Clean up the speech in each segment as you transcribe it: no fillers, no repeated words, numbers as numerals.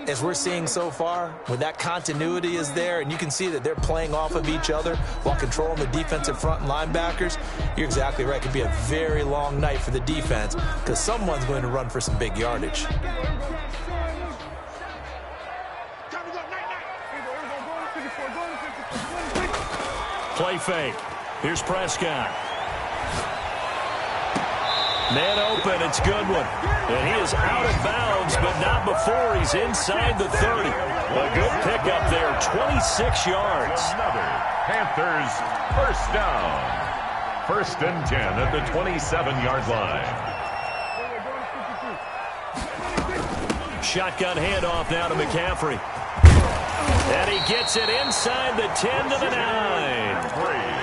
as we're seeing so far, when that continuity is there and you can see that they're playing off of each other while controlling the defensive front and linebackers, you're exactly right. It could be a very long night for the defense because someone's going to run for some big yardage. Play fake. Here's Prescott. Man open, it's Goodwin. And he is out of bounds, but not before he's inside the 30. A good pickup there, 26 yards. Another Panthers first down. 1st and 10 at the 27-yard line. Shotgun handoff now to McCaffrey. And he gets it inside the 10 to the 9.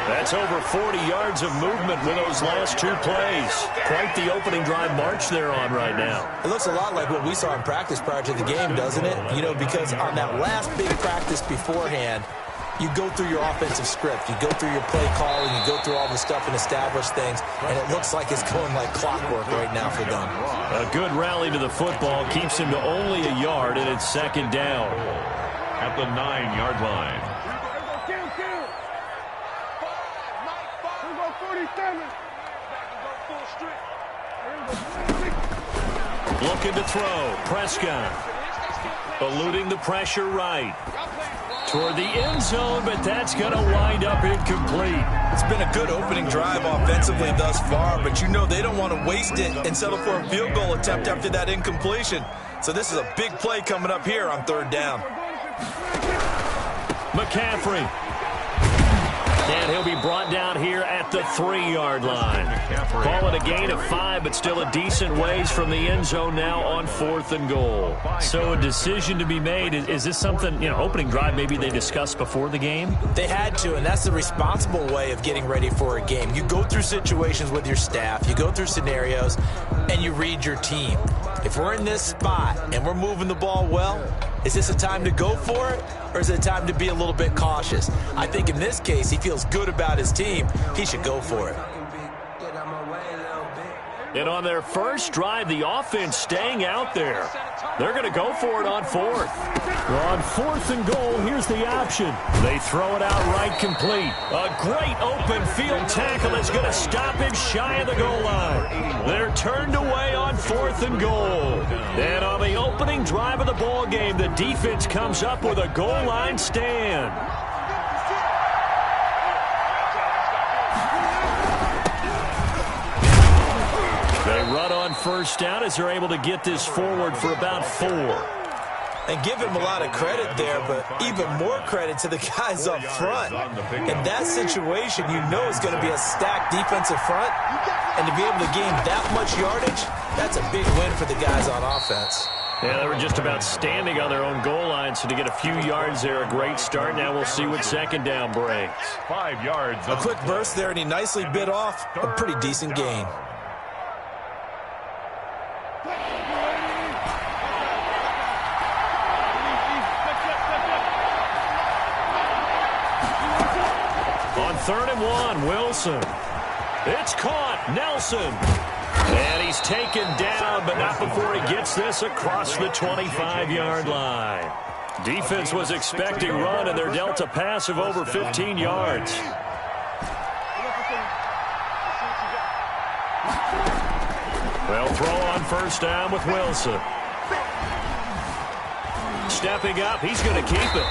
That's over 40 yards of movement with those last 2 plays. Quite the opening drive march they're on right now. It looks a lot like what we saw in practice prior to the game, doesn't it? You know, because on that last big practice beforehand, you go through your offensive script. You go through your play calling. You go through all the stuff and establish things. And it looks like it's going like clockwork right now for them. A good rally to the football keeps him to only a yard, and it's 2nd down. At the 9-yard line. Looking to throw. Prescott. Eluding the pressure right. Toward the end zone, but that's going to wind up incomplete. It's been a good opening drive offensively thus far, but you know they don't want to waste it and settle for a field goal attempt after that incompletion. So this is a big play coming up here on 3rd down. McCaffrey. And he'll be brought down here at the 3-yard line. Call it a gain of 5, but still a decent ways from the end zone now on 4th and goal. So a decision to be made. Is this something, you know, opening drive maybe they discussed before the game? They had to, and that's the responsible way of getting ready for a game. You go through situations with your staff. You go through scenarios, and you read your team. If we're in this spot and we're moving the ball well, is this a time to go for it, or is it a time to be a little bit cautious? I think in this case, he feels good about his team. He should go for it. And on their first drive, the offense staying out there. They're going to go for it on 4th. On 4th and goal, here's the option. They throw it out right complete. A great open field tackle is going to stop him shy of the goal line. They're turned away on 4th and goal. And on the opening drive of the ball game, the defense comes up with a goal line stand. They run on 1st down as they're able to get this forward for about 4. And give him a lot of credit there, but even more credit to the guys up front. In that situation, you know it's going to be a stacked defensive front. And to be able to gain that much yardage, that's a big win for the guys on offense. Yeah, they were just about standing on their own goal line, so to get a few yards there, a great start. Now we'll see what 2nd down brings. 5 yards. A quick burst there, and he nicely bit off a pretty decent gain. On 3rd and 1, Wilson. It's caught. Nelson. And he's taken down, but not before he gets this across the 25-yard line. Defense was expecting run, and they're dealt a pass of over 15 yards. They'll throw on 1st down with Wilson. Stepping up, he's going to keep it.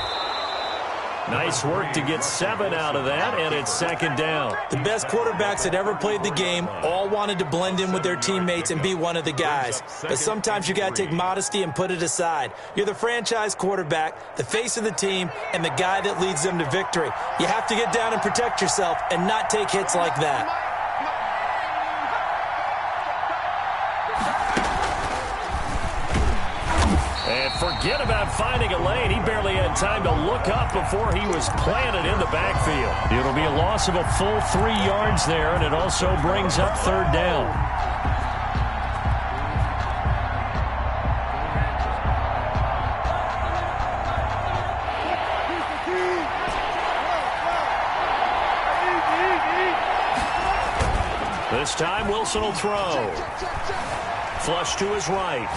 Nice work to get 7 out of that, and it's 2nd down. The best quarterbacks that ever played the game all wanted to blend in with their teammates and be one of the guys. But sometimes you got to take modesty and put it aside. You're the franchise quarterback, the face of the team, and the guy that leads them to victory. You have to get down and protect yourself and not take hits like that. And forget about finding a lane. He barely had time to look up before he was planted in the backfield. It'll be a loss of a full 3 yards there, and it also brings up 3rd down. This time Wilson will throw. Flush to his right.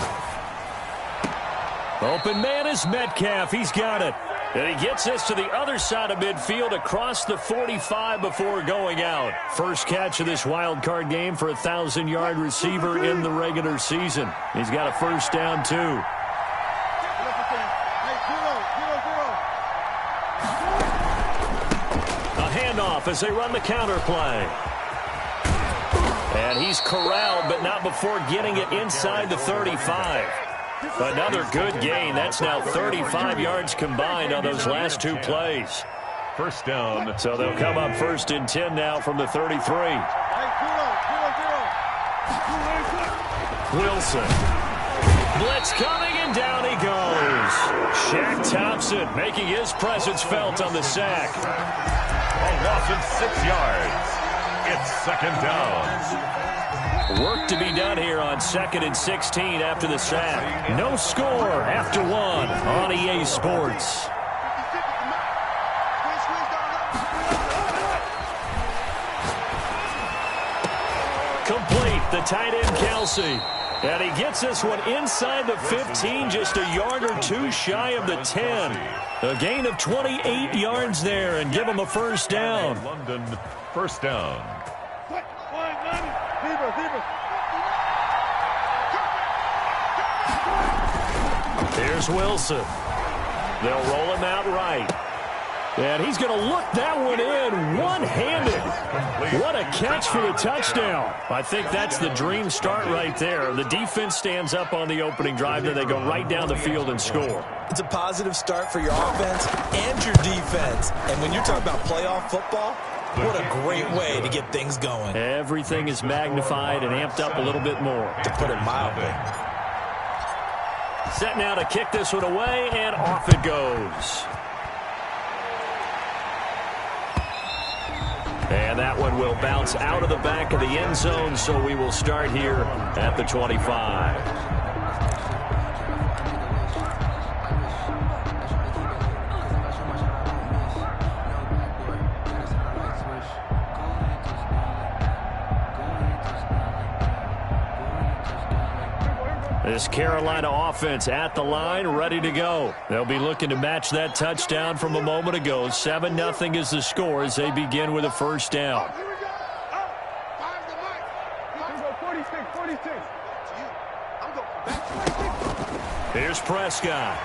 Open man is Metcalf. He's got it. And he gets this to the other side of midfield across the 45 before going out. First catch of this wild card game for a 1,000-yard receiver in the regular season. He's got a first down, too. A handoff as they run the counter play. And he's corralled, but not before getting it inside the 35. Another good gain. That's now 35 yards combined on those last two plays. First down. So they'll come up first and 10 now from the 33. Wilson. Blitz coming, and down he goes. Shaq Thompson making his presence felt on the sack. A loss of 6 yards. It's second down. Work to be done here on 2nd and 16 after the sack. No score after one on EA Sports. Complete, the tight end Kelsey. And he gets this one inside the 15, just a yard or two shy of the 10. A gain of 28 yards there, and give him a first down. London, first down. Here's Wilson. They'll roll him out right. And he's going to look that one in one-handed. What a catch for the touchdown. I think that's the dream start right there. The defense stands up on the opening drive, then they go right down the field and score. It's a positive start for your offense and your defense. And when you're talking about playoff football, what a great way to get things going. Everything is magnified and amped up a little bit more. To put it mildly. Set now to kick this one away, and off it goes. And that one will bounce out of the back of the end zone, so we will start here at the 25. This Carolina offense at the line, ready to go. They'll be looking to match that touchdown from a moment ago. 7-0 is the score as they begin with a first down. Here's Prescott.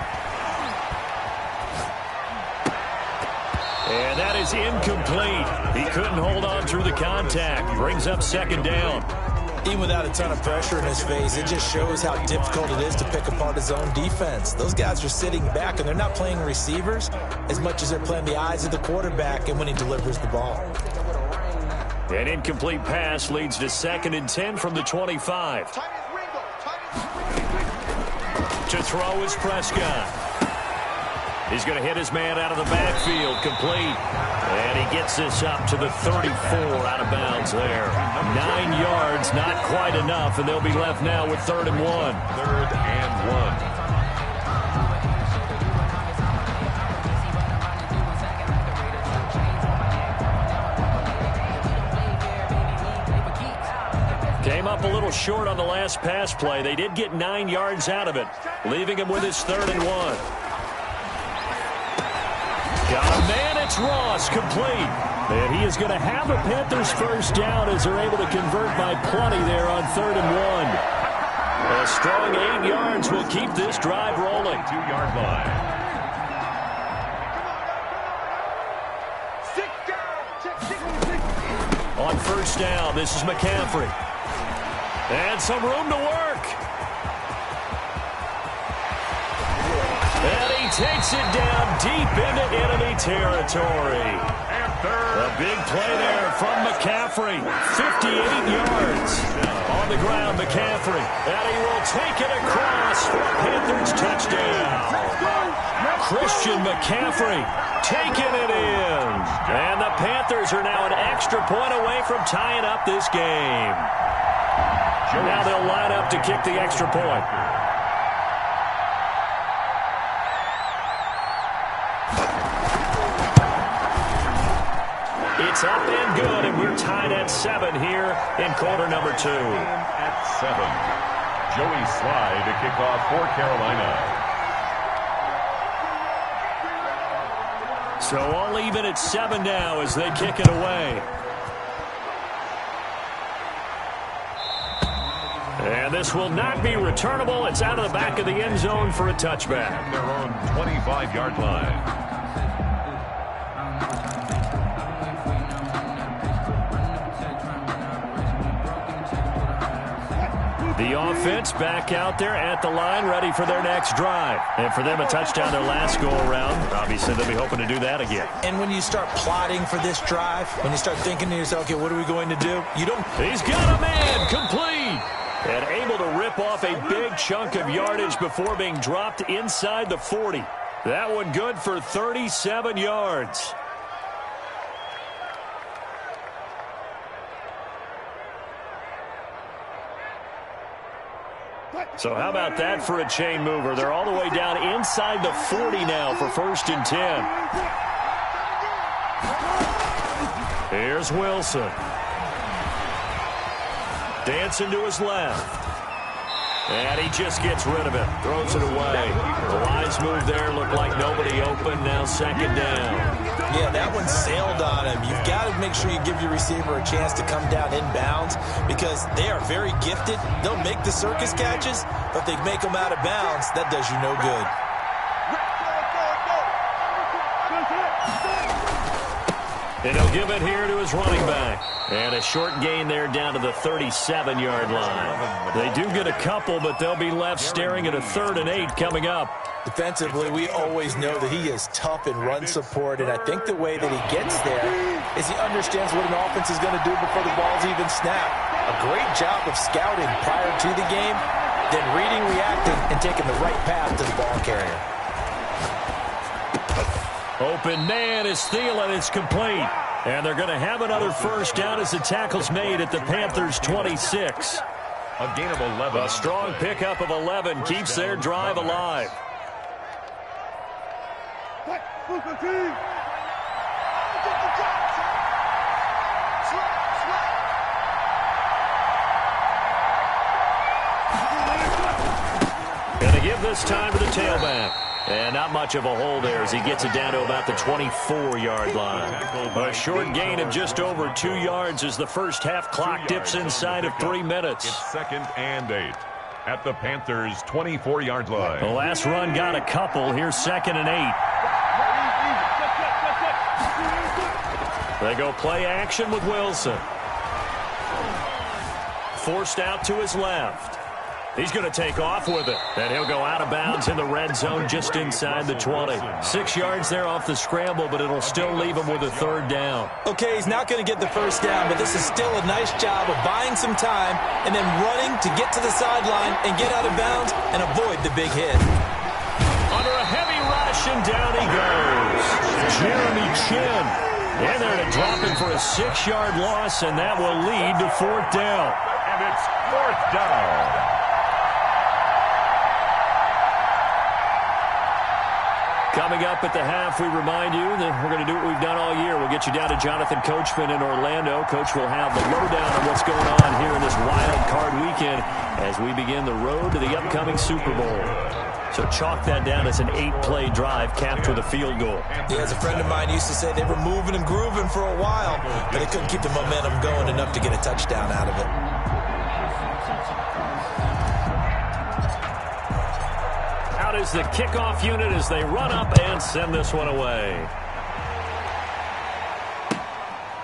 And that is incomplete. He couldn't hold on through the contact. Brings up second down. Even without a ton of pressure in his face, it just shows how difficult it is to pick apart his own defense. Those guys are sitting back, and they're not playing receivers as much as they're playing the eyes of the quarterback and when he delivers the ball. An incomplete pass leads to 2nd and 10 from the 25. To throw is Prescott. He's going to hit his man out of the backfield, complete. And he gets this up to the 34 out of bounds there. 9 yards, not quite enough, and they'll be left now with 3rd and 1. 3rd and 1. Came up a little short on the last pass play. They did get 9 yards out of it, leaving him with his 3rd and 1. Got a man, it's Ross, complete. And he is going to have a Panthers first down as they're able to convert by plenty there on 3rd and 1. A strong 8 yards will keep this drive rolling. 2-yard line. On first down, this is McCaffrey. And some room to work. And he takes it down deep into enemy territory. A big play there from McCaffrey. 58 yards on the ground, McCaffrey. And he will take it across for a Panthers touchdown. Christian McCaffrey taking it in. And the Panthers are now an extra point away from tying up this game. Now they'll line up to kick the extra point. It's up and good, and we're tied at 7 here in quarter number 2. At 7. Joey Sly to kick off for Carolina. So all even at 7 now as they kick it away. And this will not be returnable. It's out of the back of the end zone for a touchback. At their own 25-yard line. The offense back out there at the line, ready for their next drive. And for them, a touchdown their last go-around. Obviously, they'll be hoping to do that again. And when you start plotting for this drive, when you start thinking to yourself, okay, what are we going to do? You don't... He's got a man, complete. And able to rip off a big chunk of yardage before being dropped inside the 40. That one good for 37 yards. So how about that for a chain mover? They're all the way down inside the 40 now for 1st and 10. Here's Wilson. Dancing to his left. And he just gets rid of it. Throws it away. The wise move there. Looked like nobody open. Now 2nd down. Yeah, that one sailed on him. You've got to make sure you give your receiver a chance to come down inbounds because they are very gifted. They'll make the circus catches, but they make them out of bounds. That does you no good. And he'll give it here to his running back. And a short gain there down to the 37-yard line. They do get a couple, but they'll be left staring at a 3rd and 8 coming up. Defensively, we always know that he is tough in run support, and I think the way that he gets there is he understands what an offense is going to do before the ball's even snapped. A great job of scouting prior to the game, then reading, reacting, and taking the right path to the ball carrier. Open man is Thielen. It's complete. And they're going to have another 1st down as the tackle's made at the Panthers' 26. A gain of 11. A strong pickup of 11 keeps their drive alive. Going to give this time to the tailback. And not much of a hole there as he gets it down to about the 24-yard line. A short gain of just over 2 yards as the first half clock dips inside of 3 minutes. It's 2nd and 8 at the Panthers' 24-yard line. The last run got a couple. Here's 2nd and 8. They go play action with Wilson. Forced out to his left. He's going to take off with it. And he'll go out of bounds in the red zone just inside the 20. 6 yards there off the scramble, but it'll still leave him with a 3rd down. Okay, he's not going to get the 1st down, but this is still a nice job of buying some time and then running to get to the sideline and get out of bounds and avoid the big hit. Under a heavy rush, and down he goes. Jeremy Chin in there to drop him for a 6-yard loss, and that will lead to 4th down. And it's 4th down. Coming up at the half, we remind you that we're going to do what we've done all year. We'll get you down to Jonathan Coachman in Orlando. Coach will have the lowdown on what's going on here in this wild card weekend as we begin the road to the upcoming Super Bowl. So chalk that down as an 8-play drive capped with a field goal. Yeah, as a friend of mine used to say, they were moving and grooving for a while, but they couldn't keep the momentum going enough to get a touchdown out of it. Is the kickoff unit as they run up and send this one away.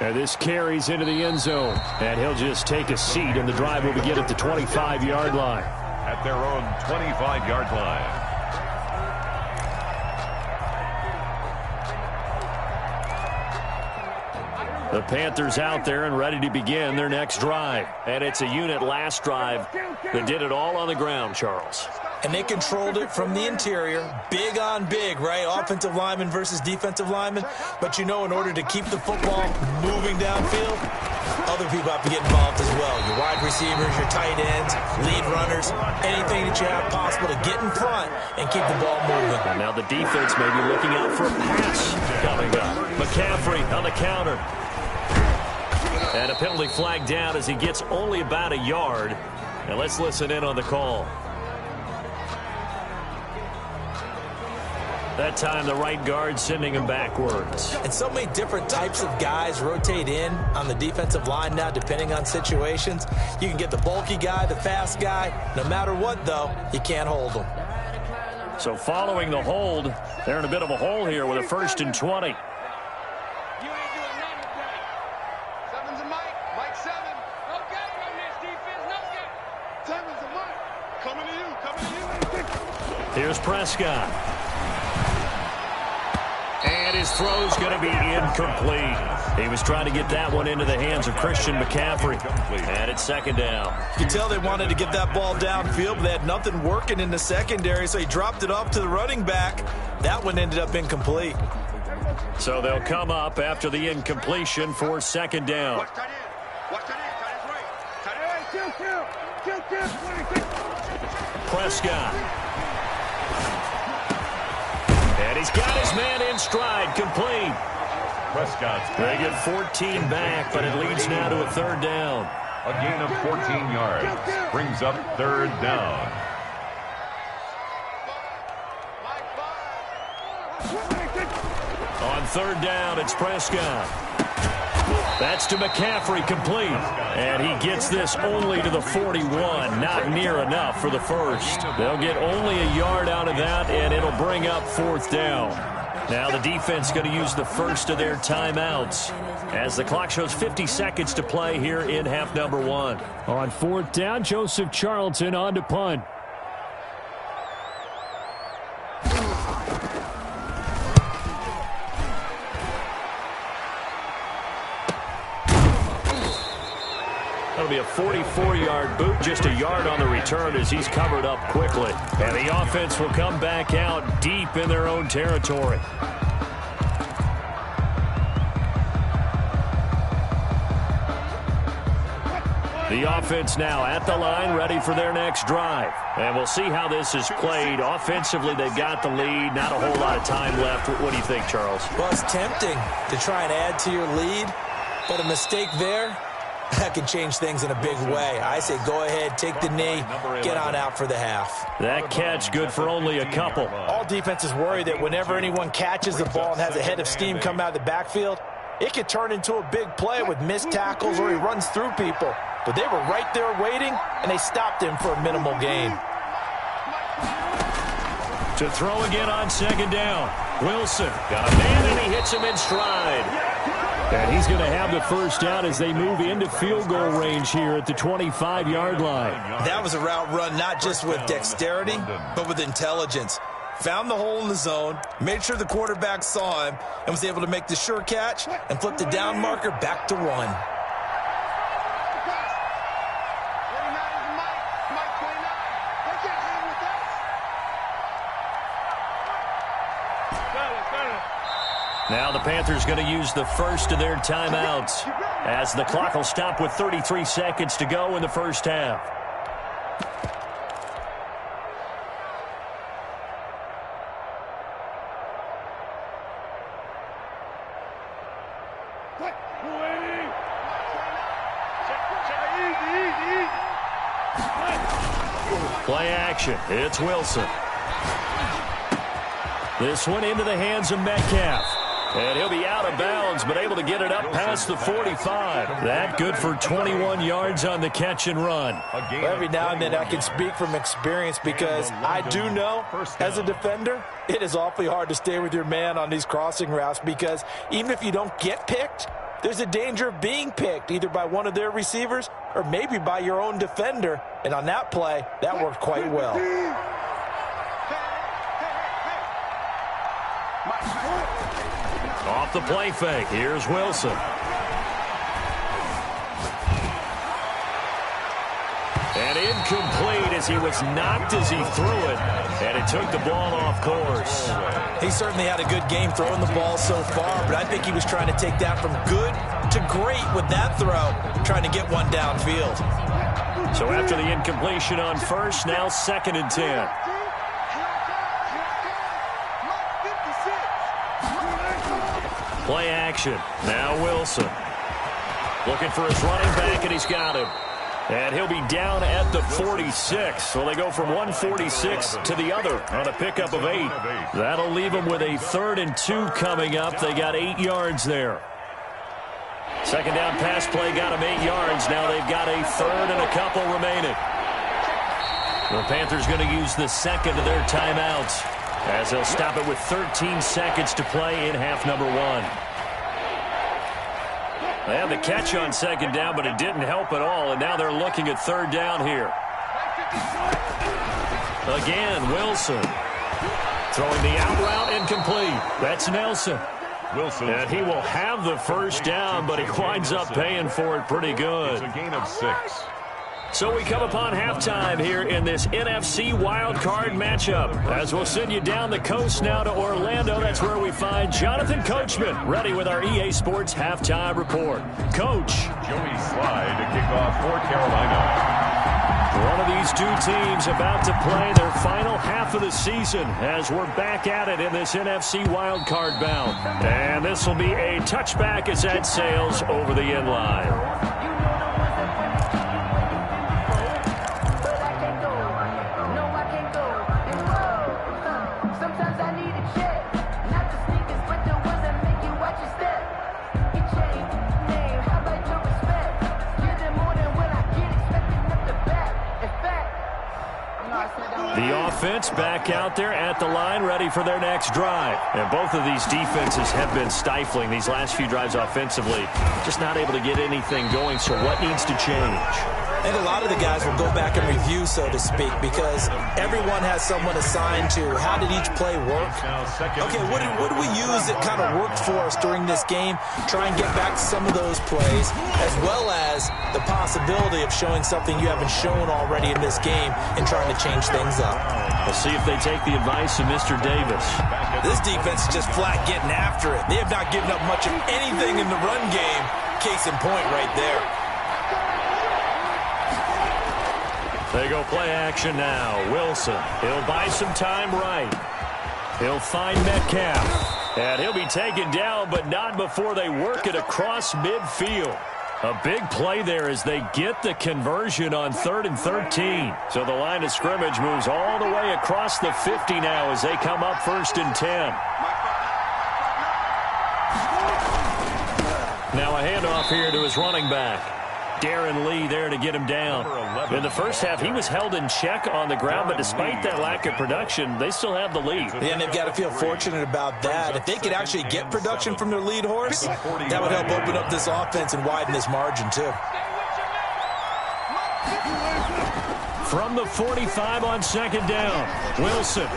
And this carries into the end zone, and he'll just take a seat, and the drive will begin at the 25-yard line. At their own 25-yard line. The Panthers out there and ready to begin their next drive. And it's a unit last drive that did it all on the ground, Charles. And they controlled it from the interior, big on big, right? Offensive lineman versus defensive lineman. But you know, in order to keep the football moving downfield, other people have to get involved as well. Your wide receivers, your tight ends, lead runners, anything that you have possible to get in front and keep the ball moving. And now the defense may be looking out for a pass coming up. McCaffrey on the counter. And a penalty flag down as he gets only about a yard. And let's listen in on the call. That time the right guard sending him backwards. And so many different types of guys rotate in on the defensive line now, depending on situations. You can get the bulky guy, the fast guy. No matter what, though, you can't hold them. So following the hold, they're in a bit of a hole here with a 1st and 20. Here's Prescott. And his throw's going to be incomplete. He was trying to get that one into the hands of Christian McCaffrey. And it's 2nd down. You can tell they wanted to get that ball downfield, but they had nothing working in the secondary, so he dropped it off to the running back. That one ended up incomplete. So they'll come up after the incompletion for 2nd down. Prescott. And he's got his man in stride, complete. Prescott's They get 14 back, but it leads now to a 3rd down. a gain of 14 yards. Brings up 3rd down. On 3rd down, it's Prescott. That's to McCaffrey, complete. And he gets this only to the 41. Not near enough for the 1st. They'll get only a yard out of that, and it'll bring up 4th down. Now the defense going to use the first of their timeouts as the clock shows 50 seconds to play here in half number 1. On 4th down, Joseph Charlton on to punt. That'll be a 44-yard boot, just a yard on the return as he's covered up quickly. And the offense will come back out deep in their own territory. The offense now at the line, ready for their next drive. And we'll see how this is played. Offensively, they've got the lead. Not a whole lot of time left. What do you think, Charles? Well, it's tempting to try and add to your lead, but a mistake there, that can change things in a big way. I say go ahead, take the knee, get on out for the half. That catch good for only a couple. All defenses worry that whenever anyone catches the ball and has a head of steam come out of the backfield, it could turn into a big play with missed tackles or he runs through people. But they were right there waiting, and they stopped him for a minimal gain. To throw again on 2nd down. Wilson got a man, and he hits him in stride. And he's going to have the 1st down as they move into field goal range here at the 25-yard line. That was a route run not just with dexterity, but with intelligence. Found the hole in the zone, made sure the quarterback saw him, and was able to make the sure catch and flip the down marker back to 1. Now the Panthers going to use the first of their timeouts as the clock will stop with 33 seconds to go in the first half. Play action. It's Wilson. This one into the hands of Metcalf. And he'll be out of bounds, but able to get it up past the 45. That good for 21 yards on the catch and run. Well, every now and then I can speak from experience because I do know, as a defender, it is awfully hard to stay with your man on these crossing routes because even if you don't get picked, there's a danger of being picked either by one of their receivers or maybe by your own defender. And on that play, that worked quite well. Off the play fake, here's Wilson. And incomplete as he was knocked as he threw it. And it took the ball off course. He certainly had a good game throwing the ball so far, but I think he was trying to take that from good to great with that throw, trying to get one downfield. So after the incompletion on first, now 2nd and 10. Play action. Now Wilson. Looking for his running back, and he's got him. And he'll be down at the 46. So they go from 146 to the other on a pickup of 8. That'll leave them with a 3rd and 2 coming up. They got 8 yards there. Second down pass play got them 8 yards. Now they've got a 3rd and a couple remaining. The Panthers going to use the second of their timeouts as they'll stop it with 13 seconds to play in half number 1. They had the catch on second down, but it didn't help at all, and now they're looking at 3rd down here. Again, Wilson. Throwing the out route incomplete. That's Nelson. Wilson. And he will have the first down, but he winds up paying for it pretty good. It's a gain of 6. So we come upon halftime here in this NFC wildcard matchup. As we'll send you down the coast now to Orlando, that's where we find Jonathan Coachman ready with our EA Sports halftime report. Coach. Joey Slye to kick off for Carolina. One of these two teams about to play their final half of the season as we're back at it in this NFC wildcard bout. And this will be a touchback as that sails over the end line. The offense back out there at the line, ready for their next drive. And both of these defenses have been stifling these last few drives offensively. Just not able to get anything going, so what needs to change? And a lot of the guys will go back and review, so to speak, because everyone has someone assigned to how did each play work. Okay, what do we use that kind of worked for us during this game? Try and get back to some of those plays, as well as the possibility of showing something you haven't shown already in this game and trying to change things up. We'll see if they take the advice of Mr. Davis. This defense is just flat getting after it. They have not given up much of anything in the run game. Case in point right there. They go play action now. Wilson, he'll buy some time right. He'll find Metcalf. And he'll be taken down, but not before they work it across midfield. A big play there as they get the conversion on 3rd and 13. So the line of scrimmage moves all the way across the 50 now as they come up 1st and 10. Now a handoff here to his running back. Darren Lee there to get him down. In the first half, he was held in check on the ground, but despite that lack of production, they still have the lead. Yeah, and they've got to feel fortunate about that. If they could actually get production from their lead horse, that would help open up this offense and widen this margin, too. From the 45 on 2nd down, Wilson.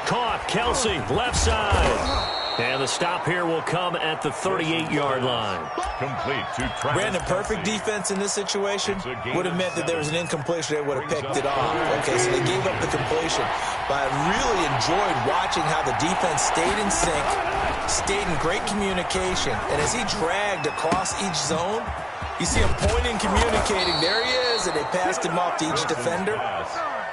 Caught, Kelsey, left side. And the stop here will come at the 38-yard line. Complete to Travis. Brandon, perfect defense in this situation would have meant that there was an incompletion. They would have picked it off. Okay, so they gave up the completion. But I really enjoyed watching how the defense stayed in sync, stayed in great communication. And as he dragged across each zone, you see him pointing, communicating. There he is, and they passed him off to each defender.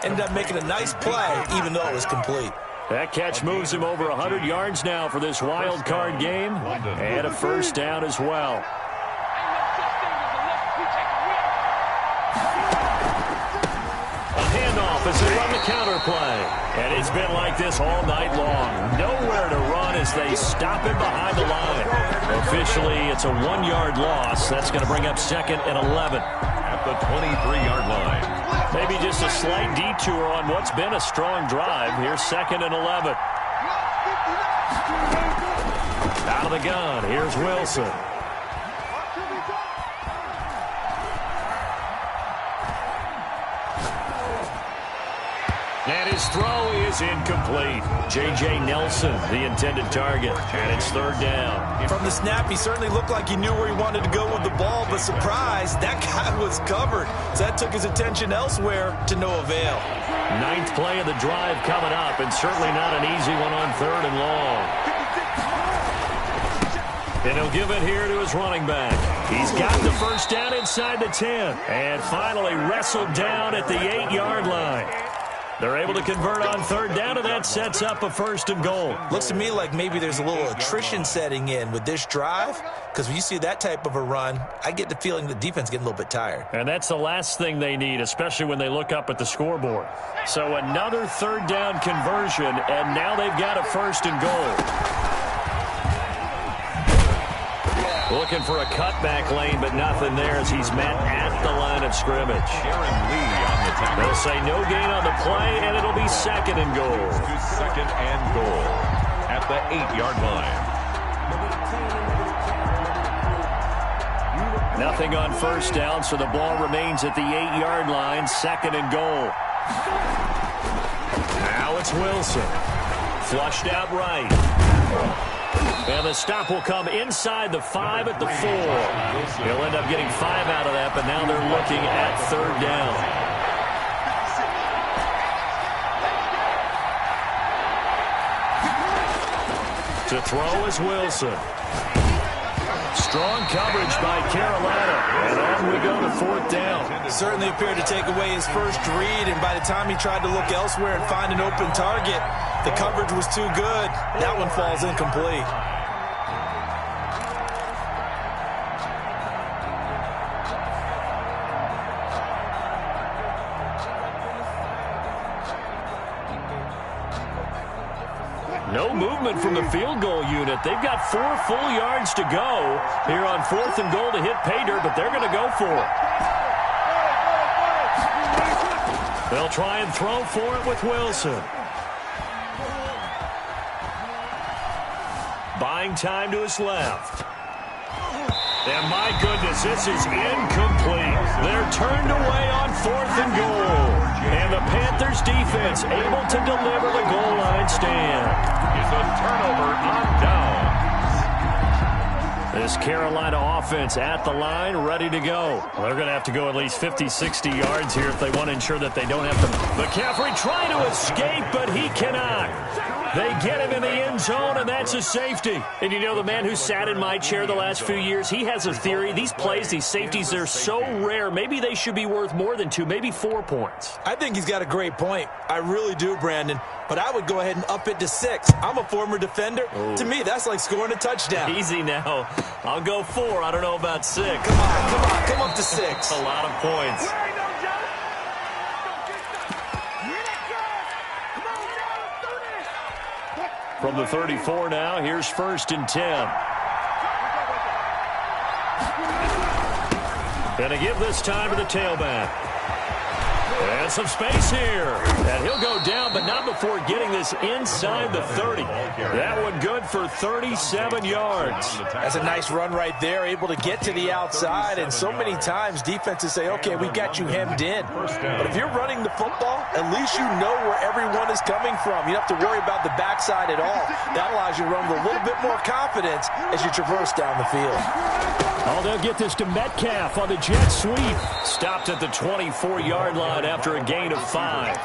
Ended up making a nice play, even though it was complete. That catch moves him over 100 yards now for this wild card game, and a first down as well. A handoff as they run the counter play, and it's been like this all night long. Nowhere to run as they stop him behind the line. Officially, it's a 1-yard loss. That's going to bring up 2nd and 11. At the 23-yard line. Maybe just a slight detour on what's been a strong drive. Here's 2nd and 11. Out of the gun, here's Wilson. And his throw is incomplete. J.J. Nelson, the intended target, and it's 3rd down. From the snap, he certainly looked like he knew where he wanted to go with the ball, but surprise, that guy was covered. So that took his attention elsewhere to no avail. 9th play of the drive coming up, and certainly not an easy one on 3rd and long. And he'll give it here to his running back. He's got the first down inside the 10, and finally wrestled down at the 8-yard line. They're able to convert on third down, and that sets up a 1st and goal. Looks to me like maybe there's a little attrition setting in with this drive, because when you see that type of a run, I get the feeling the defense is getting a little bit tired. And that's the last thing they need, especially when they look up at the scoreboard. So another third down conversion, and now they've got a 1st and goal. Looking for a cutback lane, but nothing there as he's met at the line of scrimmage. They'll say no gain on the play, and it'll be 2nd and goal. To 2nd and goal at the 8-yard line. Nothing on 1st down, so the ball remains at the 8-yard line. 2nd and goal. Now it's Wilson. Flushed out right. And the stop will come inside the 5 at the 4. He'll end up getting 5 out of that, but now they're looking at 3rd down. To throw is Wilson. Strong coverage by Carolina. And on we go to 4th down. Certainly appeared to take away his first read, and by the time he tried to look elsewhere and find an open target, the coverage was too good. That one falls incomplete. No movement from the field goal unit. They've got 4 full yards to go here on 4th and goal to hit pay dirt, but they're going to go for it. They'll try and throw for it with Wilson. Buying time to his left. And my goodness, this is incomplete. They're turned away on 4th and goal. And the Panthers defense able to deliver the goal line stand. It's a turnover on downs. This Carolina offense at the line, ready to go. Well, they're going to have to go at least 50, 60 yards here if they want to ensure that they don't have to. McCaffrey trying to escape, but he cannot. They get him in the end zone, and that's a safety. And you know, the man who sat in my chair the last few years, he has a theory. These plays, these safeties, they're so rare. Maybe they should be worth more than 2, maybe 4 points. I think he's got a great point. I really do, Brandon. But I would go ahead and up it to 6. I'm a former defender. Ooh. To me, that's like scoring a touchdown. Easy now. I'll go 4. I don't know about 6. Come up to 6. A lot of points. From the 34 now, here's 1st and 10. And a give this time to the tailback. And some space here. And he'll go down, but not before getting this inside the 30. That one good for 37 yards. That's a nice run right there, able to get to the outside. And so many times defenses say, okay, we've got you hemmed in. But if you're running the football, at least you know where everyone is coming from. You don't have to worry about the backside at all. That allows you to run with a little bit more confidence as you traverse down the field. Oh, they'll get this to Metcalf on the jet sweep. Stopped at the 24-yard line after a gain of 5.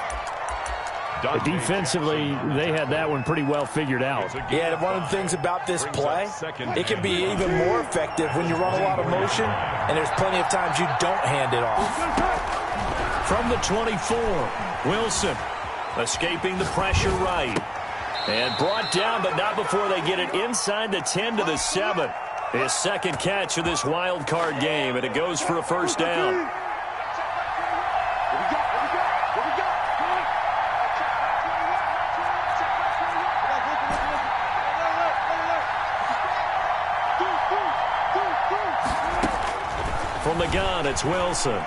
Defensively, they had that one pretty well figured out. Yeah, and one of the things about this play, it can be even more effective when you run a lot of motion, and there's plenty of times you don't hand it off. From the 24, Wilson escaping the pressure right. And brought down, but not before they get it inside the 10 to the 7. His 2nd catch of this wild card game, and it goes for a 1st down. From the gun, it's Wilson.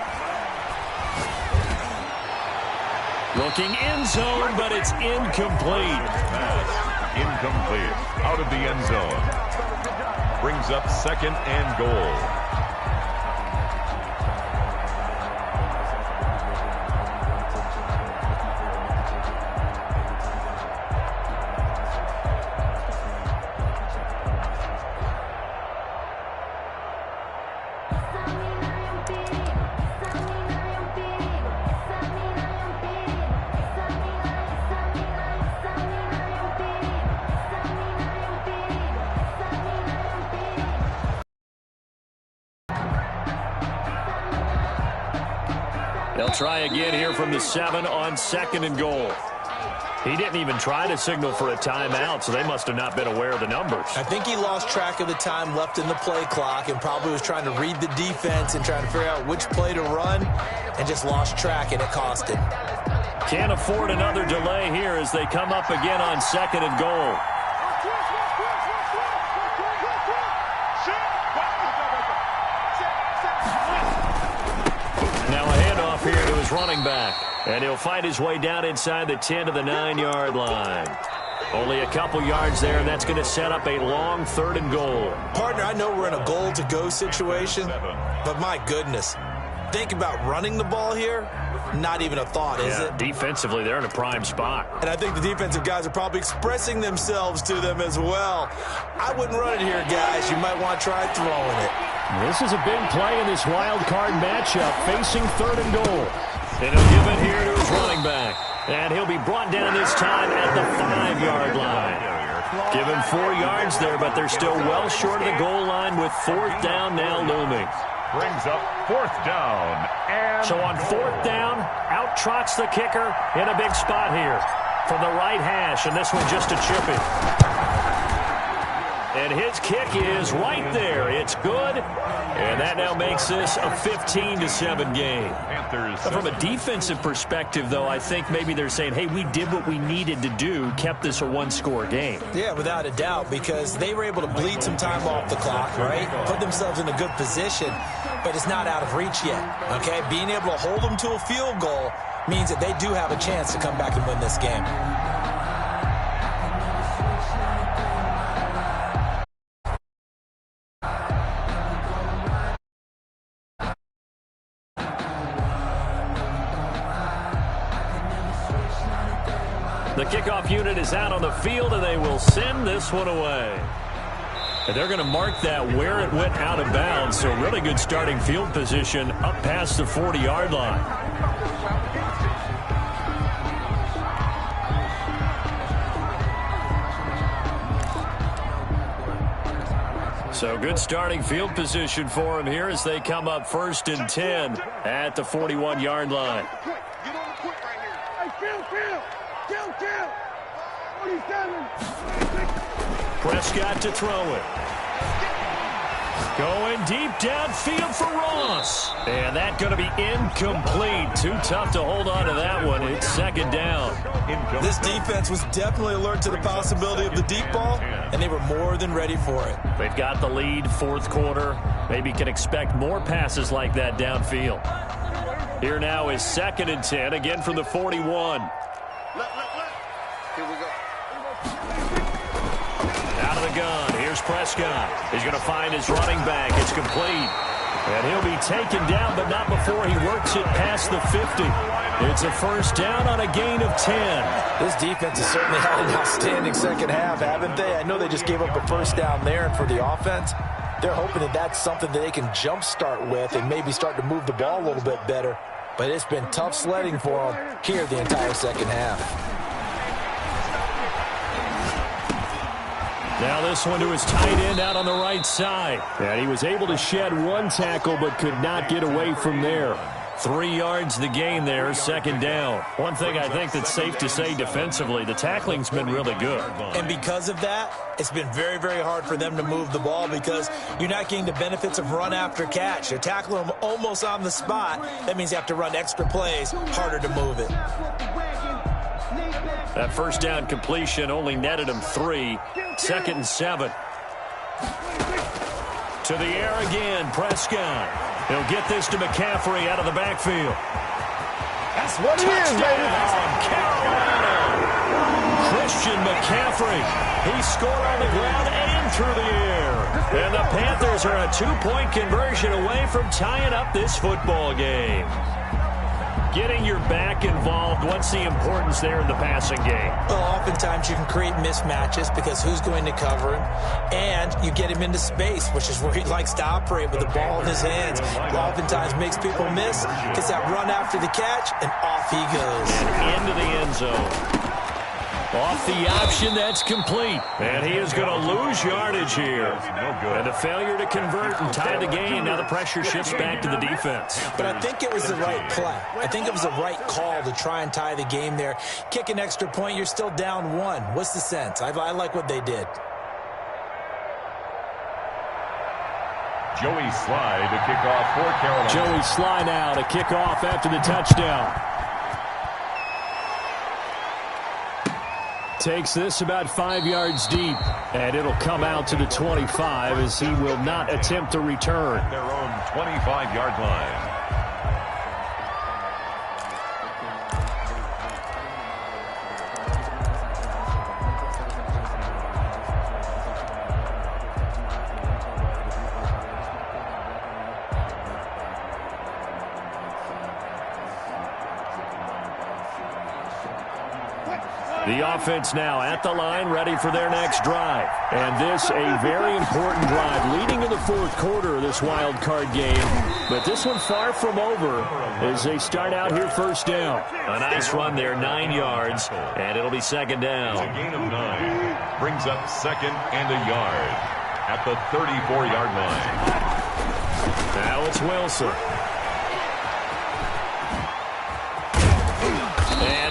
Looking end zone, but it's incomplete. Incomplete. Out of the end zone. Brings up 2nd and goal. They'll try again here from the 7 on 2nd and goal. He didn't even try to signal for a timeout, so they must have not been aware of the numbers. I think he lost track of the time left in the play clock and probably was trying to read the defense and trying to figure out which play to run and just lost track, and it cost him. Can't afford another delay here as they come up again on 2nd and goal. Now a handoff here to his running back. And he'll fight his way down inside the 10 to the 9-yard line. Only a couple yards there, and that's going to set up a long 3rd and goal. Partner, I know we're in a goal-to-go situation, but my goodness. Think about running the ball here. Not even a thought, is it? Defensively, they're in a prime spot. And I think the defensive guys are probably expressing themselves to them as well. I wouldn't run it here, guys. You might want to try throwing it. This is a big play in this wild card matchup, facing 3rd and goal. And he'll give it here to his running back. And he'll be brought down this time at the 5-yard line. Give him 4 yards there, but they're still well short of the goal line with 4th down now looming. Brings up 4th down. And so on 4th down, out trots the kicker in a big spot here from the right hash, and this one just a chippy. And his kick is right there. It's good. And that now makes this a 15-7 game. From a defensive perspective, though, I think maybe they're saying, hey, we did what we needed to do, kept this a 1-score game. Yeah, without a doubt, because they were able to bleed some time off the clock, right? Put themselves in a good position, but it's not out of reach yet, okay? Being able to hold them to a field goal means that they do have a chance to come back and win this game. The kickoff unit is out on the field, and they will send this one away. And they're going to mark that where it went out of bounds, so really good starting field position up past the 40-yard line. So good starting field position for him here as they come up 1st and 10 at the 41-yard line. Prescott to throw it. Going deep downfield for Ross. And that's going to be incomplete. Too tough to hold on to that one. It's 2nd down. This defense was definitely alert to the possibility of the deep ball, and they were more than ready for it. They've got the lead, 4th quarter. Maybe can expect more passes like that downfield. Here now is 2nd and 10, again from the 41. Here we go. Out of the gun. Here's Prescott. He's going to find his running back. It's complete. And he'll be taken down, but not before he works it past the 50. It's a 1st down on a gain of 10. This defense has certainly had an outstanding second half, haven't they? I know they just gave up a 1st down there, and for the offense, they're hoping that that's something that they can jumpstart with and maybe start to move the ball a little bit better. But it's been tough sledding for them here the entire second half. Now this one to his tight end out on the right side. And he was able to shed 1 tackle but could not get away from there. 3 yards the gain there, 2nd down. One thing I think that's safe to say defensively, the tackling's been really good. And because of that, it's been very, very hard for them to move the ball because you're not getting the benefits of run after catch. You're tackling them almost on the spot. That means you have to run extra plays, harder to move it. That 1st down completion only netted him 3. 2nd and 7. To the air again, Prescott. He'll get this to McCaffrey out of the backfield. That's what it is, baby. Carolina. Christian McCaffrey. He scored on the ground and through the air. And the Panthers are a 2-point conversion away from tying up this football game. Getting your back involved, what's the importance there in the passing game? Well, oftentimes you can create mismatches because who's going to cover him, and you get him into space, which is where he likes to operate with the ball in his hands. Oftentimes makes people miss, gets that run after the catch, and off he goes. And into the end zone. Off the option, that's complete. And he is going to lose yardage here. And a failure to convert and tie the game. Now the pressure shifts back to the defense. But I think it was the right play. I think it was the right call to try and tie the game there. Kick an extra point, you're still down 1. What's the sense? I like what they did. Joey Sly to kick off for Carolina. Joey Sly now to kick off after the touchdown. Takes this about 5 yards deep, and it'll come out to the 25 as he will not attempt to return. Their own 25-yard line. The offense now at the line, ready for their next drive. And this a very important drive leading in the fourth quarter of this wild card game. But this one far from over as they start out here first down. A nice run there, 9 yards, and it'll be second down. A gain of 9 brings up second and a yard at the 34-yard line. Now it's Wilson.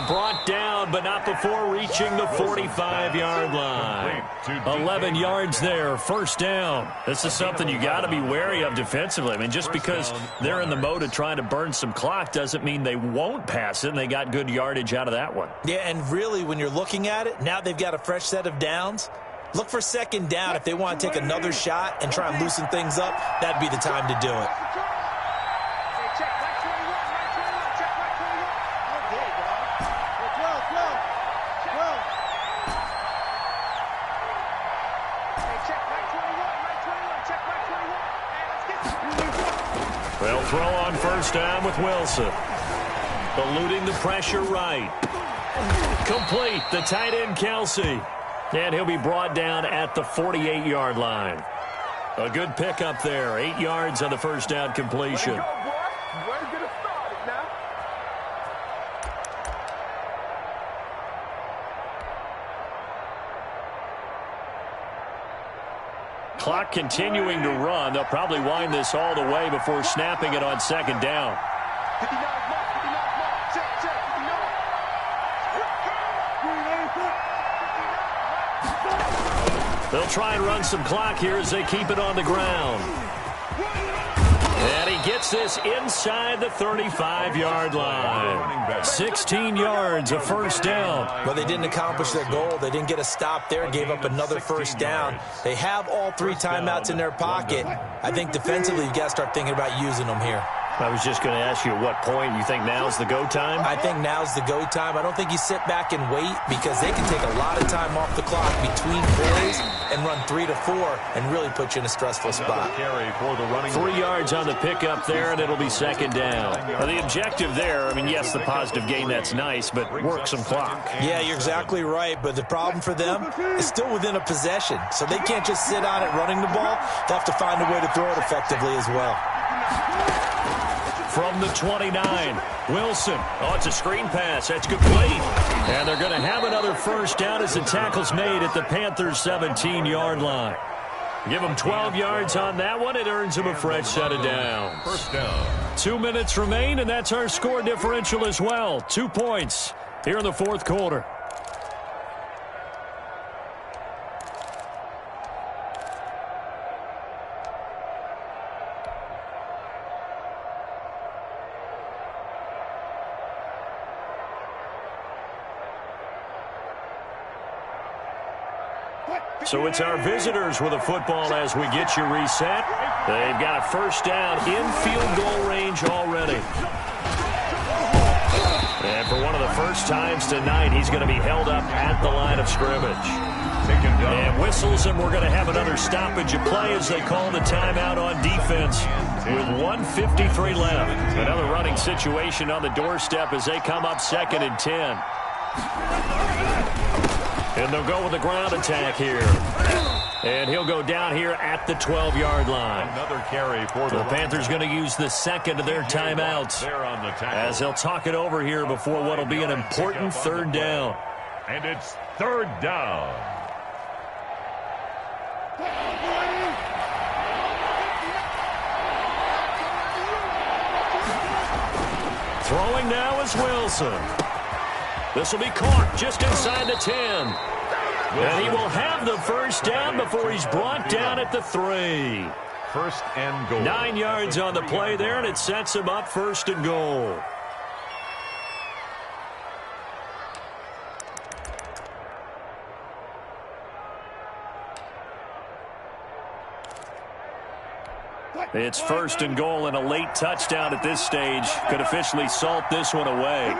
Brought down, but not before reaching the 45-yard line. 11 yards there, first down. This is something you got to be wary of defensively. I mean, just because they're in the mode of trying to burn some clock doesn't mean they won't pass it, and they got good yardage out of that one. Yeah, and really, when you're looking at it, now they've got a fresh set of downs. Look for second down. If they want to take another shot and try and loosen things up, that'd be the time to do it. They'll throw on first down with Wilson. Eluding the pressure right. Complete, the tight end Kelsey. And he'll be brought down at the 48-yard line. A good pickup there, 8 yards on the first down completion. Clock continuing to run. They'll probably wind this all the way before snapping it on second down. They'll try and run some clock here as they keep it on the ground. And he gets this inside the 35-yard line. 16 yards, a first down. Well, they didn't accomplish their goal. They didn't get a stop there, gave up another first down. They have all 3 timeouts in their pocket. I think defensively you've got to start thinking about using them here. I was just going to ask you at what point you think now's the go time? I think now's the go time. I don't think you sit back and wait because they can take a lot of time off the clock between plays and run 3 to 4 and really put you in a stressful spot. 3 yards on the pickup there, and it'll be second down. Now, the objective there, I mean, yes, the positive gain, that's nice, but work some clock. Yeah, you're exactly right, but the problem for them is still within a possession, so they can't just sit on it running the ball. They have to find a way to throw it effectively as well. From the 29, Wilson. Oh, it's a screen pass. That's complete. And they're going to have another first down as the tackle's made at the Panthers' 17-yard line. Give them 12 yards on that one. It earns them a fresh set of downs. First down. 2 minutes remain, and that's our score differential as well. 2 points here in the fourth quarter. So it's our visitors with a football as we get you reset. They've got a first down in field goal range already. And for one of the first times tonight, he's going to be held up at the line of scrimmage. And whistles, and we're going to have another stoppage of play as they call the timeout on defense with 1:53 left. Another running situation on the doorstep as they come up 2nd and 10. And they'll go with the ground attack here. And he'll go down here at the 12-yard line. Another carry for the Panthers going to use the second of their timeouts as they'll talk it over here before what will be an important third down. And it's Third down. Throwing now is Wilson. This will be caught just inside the 10. And he will have the first down before he's brought down at the 3. First and goal. 9 yards on the play there, and it sets him up first and goal. It's first and goal, and a late touchdown at this stage could officially salt this one away.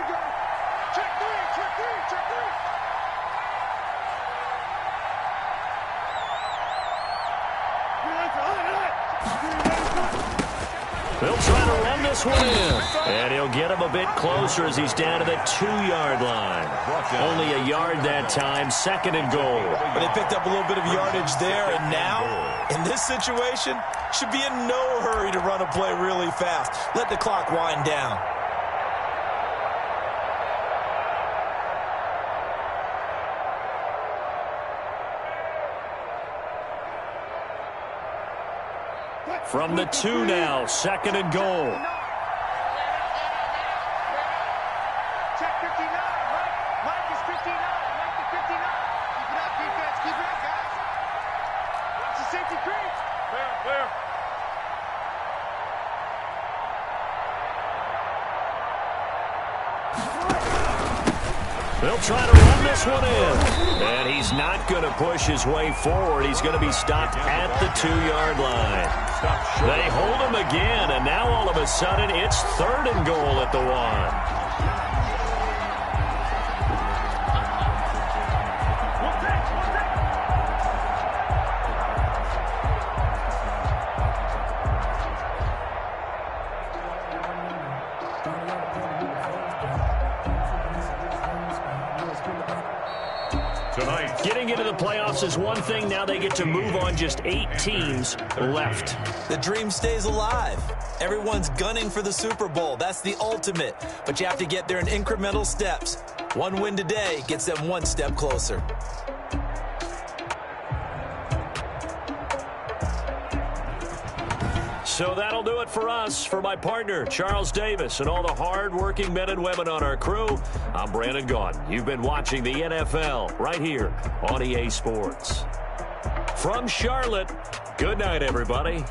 They'll try to run this one in. And he'll get him a bit closer as he's down to the 2-yard line. Only a yard that time, second and goal. But they picked up a little bit of yardage there, and now, in this situation, should be in no hurry to run a play really fast. Let the clock wind down. From the 2 now, second and goal. Check 59. Mike is 59. Mike is 59. Keep it up, defense. Keep it up, guys. Watch the safety creep. Clear. They'll try to run this one in. And he's not going to push his way forward. He's going to be stopped at the 2-yard line. They hold him again, and now all of a sudden it's third and goal at the 1. Getting into the playoffs is one thing. Now they get to move on. Just 8 teams left. The dream stays alive. Everyone's gunning for the Super Bowl. That's the ultimate. But you have to get there in incremental steps. One win today gets them one step closer. So that'll do it for us. For my partner, Charles Davis, and all the hard-working men and women on our crew, I'm Brandon Gaudin. You've been watching the NFL right here on EA Sports. From Charlotte, good night, everybody.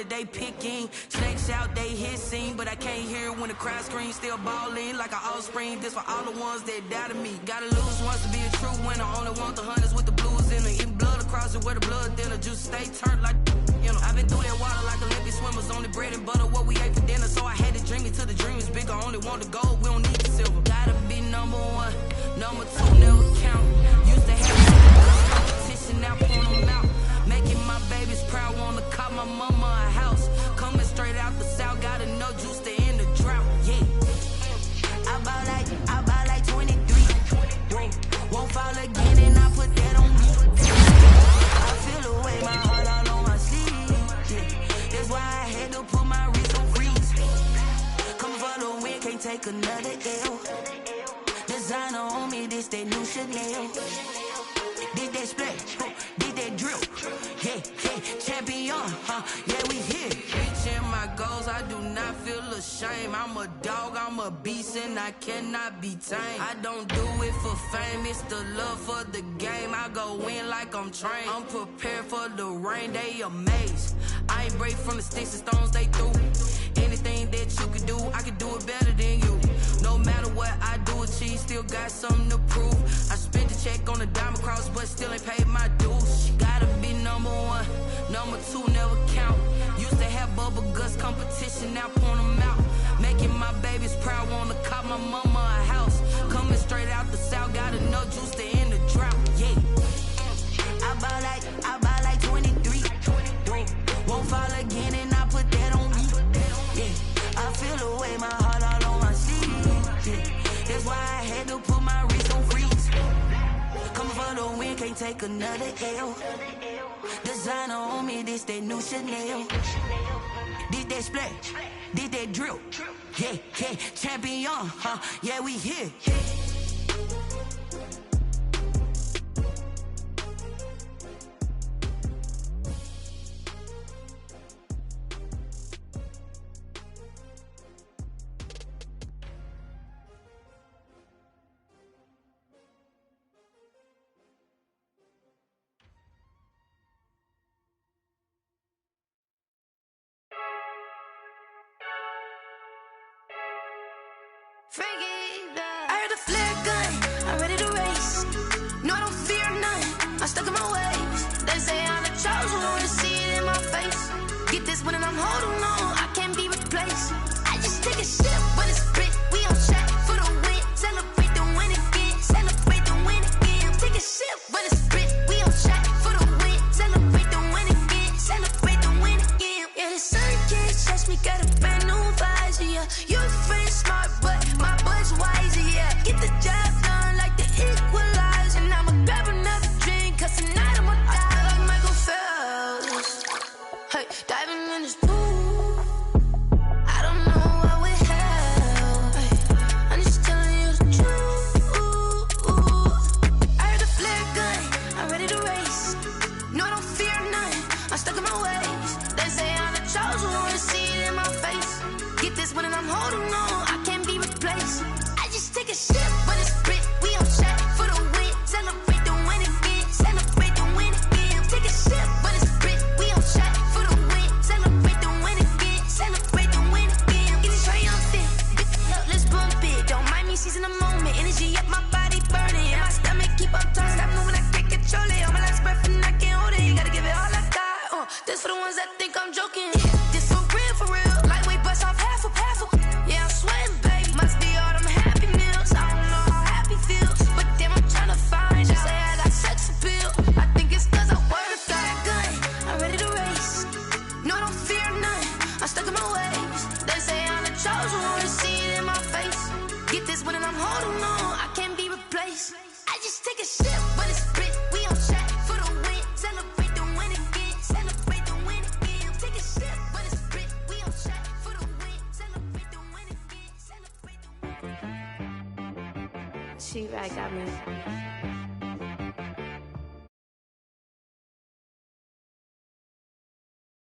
They picking snakes out, they hissing, but I can't hear when the crowd screams. Still balling like an offspring. This for all the ones that doubted me. Gotta lose once to be a true winner. Only want the hunters with the blues in it. Eating blood across it where the blood thinner. Just stay turned like you know. I've been through that water like Olympic swimmers. Only bread and butter what we ate for dinner. So I had to dream it till the dream is bigger. Only want the gold, we don't need the silver. Gotta be number 1, number 2 never count. Used to have competition, now point them out. Making my babies proud, wanna call my mama a house. Coming straight out the south, got enough juice to end the drought, yeah. I buy like 23. Won't fall again and I put that on me. I feel the way, my heart all on my sleeve, yeah. That's why I had to put my wrist on freeze. Coming for the win, can't take another L. Designer on me, this that new Chanel. Did that split, did that drill. Yeah, champion, yeah, we here. Reaching my goals, I do not feel ashamed. I'm a dog, I'm a beast, and I cannot be tamed. I don't do it for fame, it's the love for the game. I go in like I'm trained. I'm prepared for the rain, they amazed. I ain't break from the sticks and stones they threw. Anything that you can do, I can do it better than you. No matter what I do, achieve, still got something to prove. I spent the check on the diamond cross, but still ain't paid my dues. Gotta be number one, number two never count. Used to have bubble guts competition, now point them out. Making my babies proud, wanna cop my mama a house. Coming straight out the south, got enough juice to end the drought. Yeah, I buy like 23. Won't fall again, and I put that on me. Yeah, I feel the way, my heart all on my sleeve. Yeah, that's why I had to put my wrist on freeze. Coming for the win, can't take another L. Designer on me, this that new Chanel. Did that splash, did that drill. Yeah, champion, yeah, we here. I heard the flare gun, I'm ready to race. No, I don't fear none, I'm stuck in my ways. They say I'm the chosen one, to see it in my face. Get this one and I'm holding on, I can't be replaced. I just take a sip when it's spit, we on track for the win. Celebrate the win again, celebrate the win again. Take a sip when it's spit, we on track for the win. Celebrate the win again, celebrate the win again. Yeah, the sun can't touch me, got a brand new visor, yeah. You're friend smart, but my boy's wiser, yeah. Get the job done like the equalizer. And I'ma grab another drink, cause tonight I'ma die like Michael Phelps. Hey, diving in this pool, I don't know what we have. Hey, I'm just telling you the truth. I heard the flare gun, I'm ready to race. No, I don't fear none, I'm stuck in my ways. They say I'm the chosen one, to see it in my face. Get this one and I'm holding on, I can't be replaced. I just take a sip when it's spit, we on track for the win. Celebrate the win again, celebrate the win again. Take a sip when it's spit, we on track for the win. Celebrate the win again, celebrate the win again. Get it triumphant, look, let's bump it. Don't mind me seizing the moment, energy up my body burning. And my stomach keep on turning, stop moving, I can't control it. On my last breath and I can't hold it, you gotta give it all I got. This for the ones that think I'm joking. This for real, lightweight bust off half a. Yeah, I'm sweating, baby. Must be all them happy meals. I don't know how happy feels, but damn, I'm trying to find out. Say I got sex appeal. I think it's cause I work a gun. I'm ready to race. No, I don't fear none, I'm stuck in my ways. They say I'm the chosen one, to see it in my face. Get this one and I'm holding on, I can't be replaced. I just take a sip when it's spit, we on track for the win. Celebrate the win again, celebrate the win again. Take a sip when it's spit, we on track for the win. Celebrate the win again, celebrate the win again. She right got me.